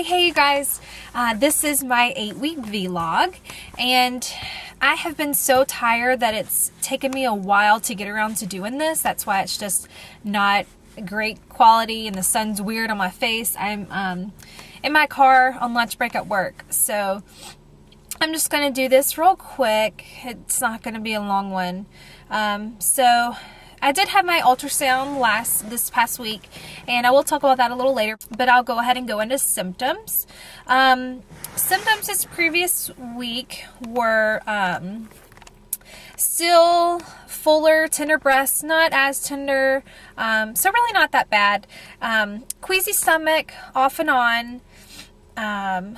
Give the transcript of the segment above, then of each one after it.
Hey you guys, this is my 8-week vlog, and I have been so tired that it's taken me a while to get around to doing this. That's why it's just not great quality and the sun's weird on my face. I'm in my car on lunch break at work, so I'm just going to do this real quick. It's not going to be a long one. So I did have my ultrasound this past week, and I will talk about that a little later, but I'll go ahead and go into symptoms. Symptoms this previous week were still fuller, tender breasts, not as tender, so really not that bad. Queasy stomach off and on.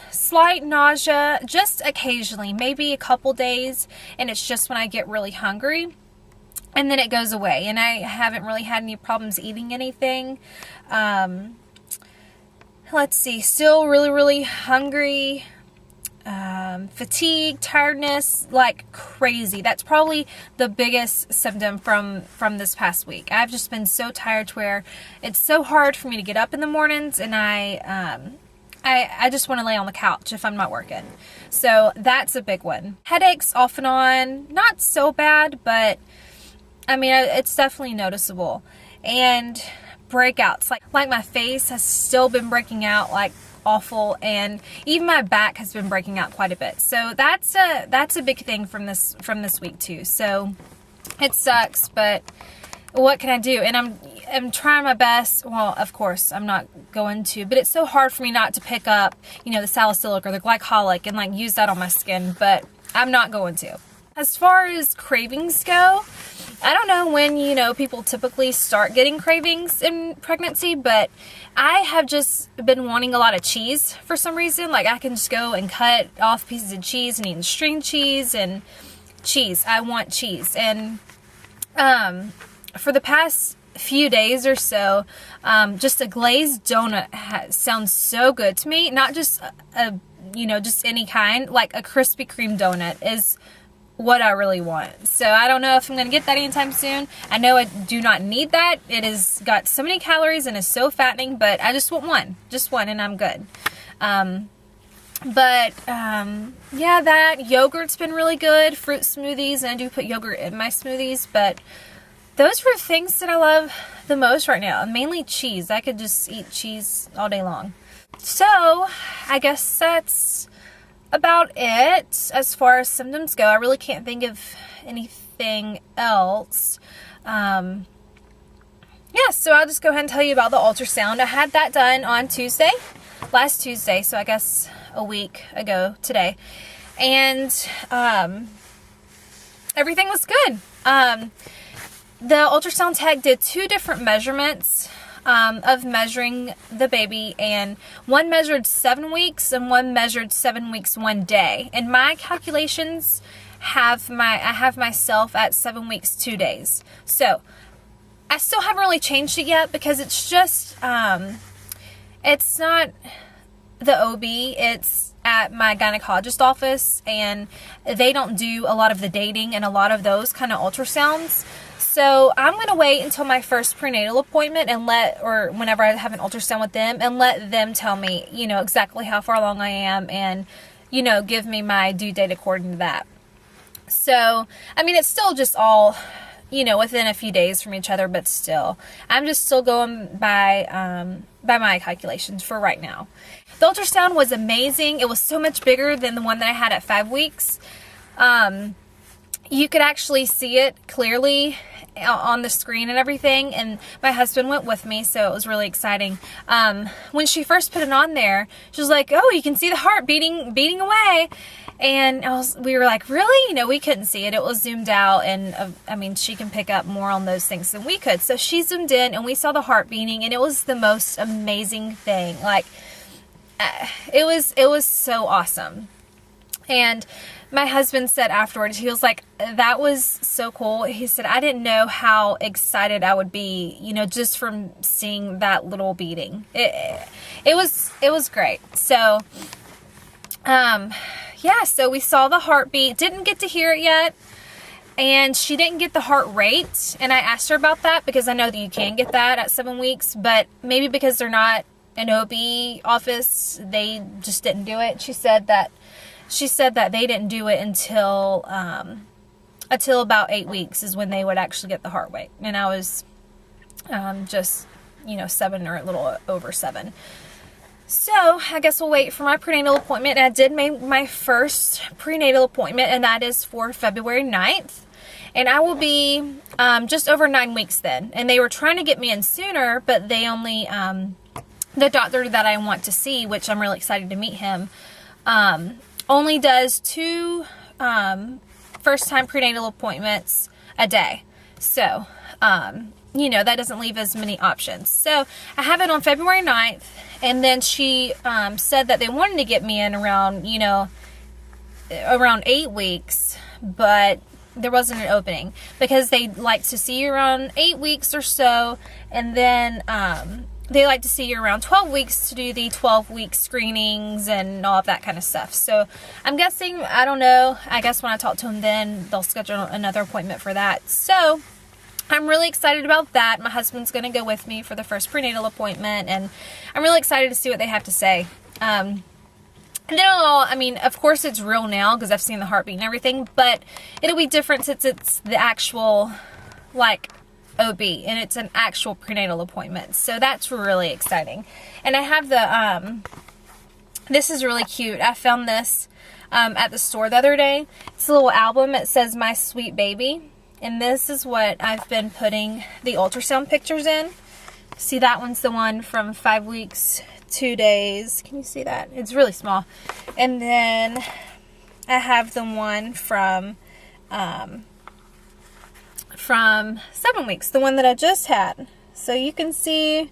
Slight nausea just occasionally, maybe a couple days, and it's just when I get really hungry. And then it goes away, and I haven't really had any problems eating anything. Let's see, still really hungry, fatigue, tiredness, like crazy. That's probably the biggest symptom from this past week. I've just been so tired to where it's so hard for me to get up in the mornings, and I just want to lay on the couch if I'm not working. So that's a big one. Headaches off and on, not so bad, but I mean, it's definitely noticeable. And breakouts, like my face has still been breaking out like awful, and even my back has been breaking out quite a bit. So that's a big thing from this week too. So it sucks, but what can I do? And I'm trying my best. Well, of course I'm not going to, but it's so hard for me not to pick up, the salicylic or the glycolic and like use that on my skin, but I'm not going to. As far as cravings go, I don't know when, people typically start getting cravings in pregnancy, but I have just been wanting a lot of cheese for some reason. Like, I can just go and cut off pieces of cheese and eat string cheese and cheese. I want cheese. And for the past few days or so, just a glazed donut sounds so good to me. Not just just any kind. Like a Krispy Kreme donut is what I really want. So I don't know if I'm going to get that anytime soon. I know I do not need that. It has got so many calories and is so fattening, but I just want one. Just one, and I'm good. Yeah, that yogurt's been really good. Fruit smoothies, and I do put yogurt in my smoothies, but those were things that I love the most right now. Mainly cheese. I could just eat cheese all day long. So I guess that's about it as far as symptoms go. I really can't think of anything else. Yeah, so I'll just go ahead and tell you about the ultrasound. I had that done on last Tuesday, so I guess a week ago today. And everything was good. The ultrasound tech did 2 different measurements of measuring the baby, and one measured 7 weeks and one measured 7 weeks 1 day. And my calculations I have myself at 7 weeks 2 days. So I still haven't really changed it yet, because it's just it's not the OB, it's at my gynecologist office, and they don't do a lot of the dating and a lot of those kind of ultrasounds. So I'm going to wait until my first prenatal appointment or whenever I have an ultrasound with them, and let them tell me, exactly how far along I am, and, give me my due date according to that. So, I mean, it's still just all, within a few days from each other, but still, I'm just still going by my calculations for right now. The ultrasound was amazing. It was so much bigger than the one that I had at 5 weeks. You could actually see it clearly on the screen and everything, and my husband went with me, so it was really exciting. When she first put it on there, she was like, "Oh, you can see the heart beating away," and we were like, "Really?" We couldn't see it. It was zoomed out, and I mean, she can pick up more on those things than we could. So she zoomed in, and we saw the heart beating, and it was the most amazing thing. Like, it was so awesome. And my husband said afterwards, he was like, "That was so cool." He said, "I didn't know how excited I would be, just from seeing that little beating." It was great. So, yeah, so we saw the heartbeat. Didn't get to hear it yet. And she didn't get the heart rate. And I asked her about that, because I know that you can get that at 7 weeks, but maybe because they're not an OB office, they just didn't do it. She said that they didn't do it until about 8 weeks is when they would actually get the heart rate. And I was just, 7 or a little over 7. So I guess we'll wait for my prenatal appointment. And I did make my first prenatal appointment, and that is for February 9th. And I will be just over 9 weeks then. And they were trying to get me in sooner, but they only, the doctor that I want to see, which I'm really excited to meet him, only does 2 first-time prenatal appointments a day. So, that doesn't leave as many options. So I have it on February 9th, and then she said that they wanted to get me in around, around 8 weeks, but there wasn't an opening because they like to see you around 8 weeks or so, and then they like to see you around 12 weeks to do the 12-week screenings and all of that kind of stuff. So I'm guessing, I don't know, I guess when I talk to them then, they'll schedule another appointment for that. So I'm really excited about that. My husband's going to go with me for the first prenatal appointment, and I'm really excited to see what they have to say. No, I mean, of course it's real now because I've seen the heartbeat and everything, but it'll be different since it's the actual, OB, and it's an actual prenatal appointment. So that's really exciting. And I have the, this is really cute. I found this at the store the other day. It's a little album. It says, "My Sweet Baby." And this is what I've been putting the ultrasound pictures in. See, that one's the one from 5 weeks, 2 days. Can you see that? It's really small. And then I have the one from 7 weeks, the one that I just had. So you can see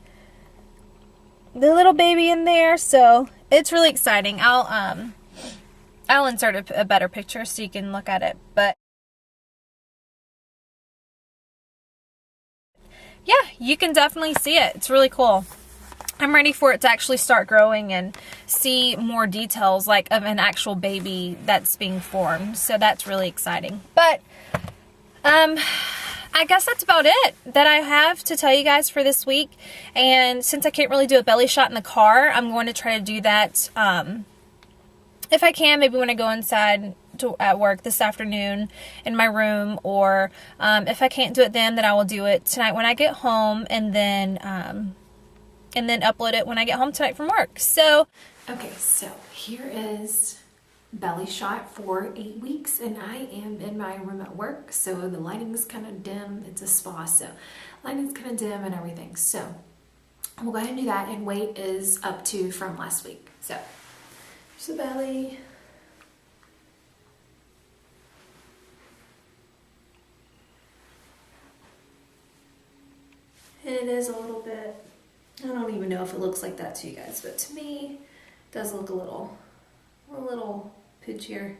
the little baby in there. So it's really exciting. I'll insert a better picture so you can look at it. But yeah, you can definitely see it. It's really cool. I'm ready for it to actually start growing and see more details of an actual baby that's being formed. So that's really exciting. But I guess that's about it that I have to tell you guys for this week. And since I can't really do a belly shot in the car, I'm going to try to do that if I can, maybe when I go inside at work this afternoon in my room, or if I can't do it then I will do it tonight when I get home, and then upload it when I get home tonight from work. So okay, so here is belly shot for 8 weeks, and I am in my room at work, so the lighting's kind of dim. It's a spa, so lighting's kind of dim and everything. So we'll go ahead and do that, and weight is up to from last week. So here's the belly. And it is a little bit, I don't even know if it looks like that to you guys, but to me, it does look a little poochier.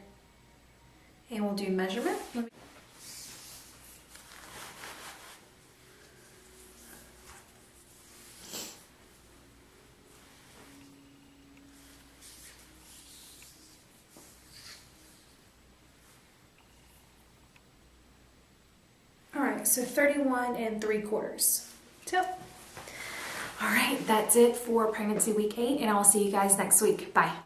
And we'll do measurement. All right, so 31 3/4. So, all right, that's it for pregnancy week 8, and I'll see you guys next week. Bye.